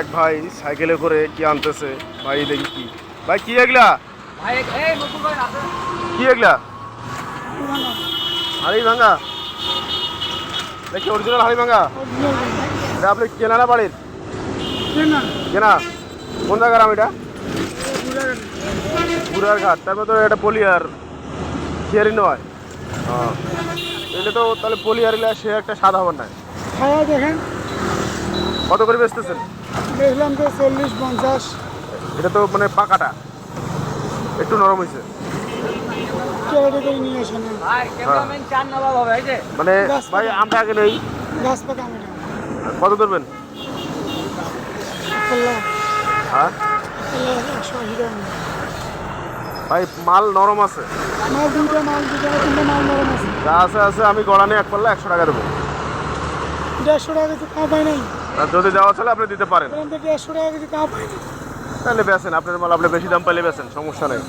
এক ভাই সাইকেলে করে কি আনতেছে ভাই, দেখি কি ভাই, কি এগুলা কি এগুলা হাড়ি ভাঙা, দেখি অরিজিনাল হাড়ি ভাঙা। এটা আপনি কেনা না বাড়ির কেনা? কোন জায়গার গ্রাম এটা? বুড়ার ঘাট। তারপরে তো এটা পলিয়ার খেয়ারি নয়। এটা তো তাহলে পলিয়ারিলা, সে একটা সাদা হবার নাই। দেখেন কত করে বেচতেছেন? দেখলাম তো 40-50। এটা তো মানে পাকাটা একটু নরম হয়েছে। কেটে করে নিয়ে আসেন মানে ভাই আমরা আগে নেই। গাছ পাকা আমি কত ধরবেন? হ্যাঁ ভাই, মাল নরম আছে। মাল দুটো তিনটে মাল নরম আছে। যা আছে আছে, আমি গড়া নিয়ে এক পারলে 100 টাকা দেবো। 150 টাকা কিছু কাপ হয় নাই। আর যদি দেওয়া চলে আপনি দিতে পারেন। 150 টাকা কিছু কাপ হয় নাই। তাহলে বেচেন, আপনার মাল আপনি বেশি দাম পাইলে বেচেন, সমস্যা নেই।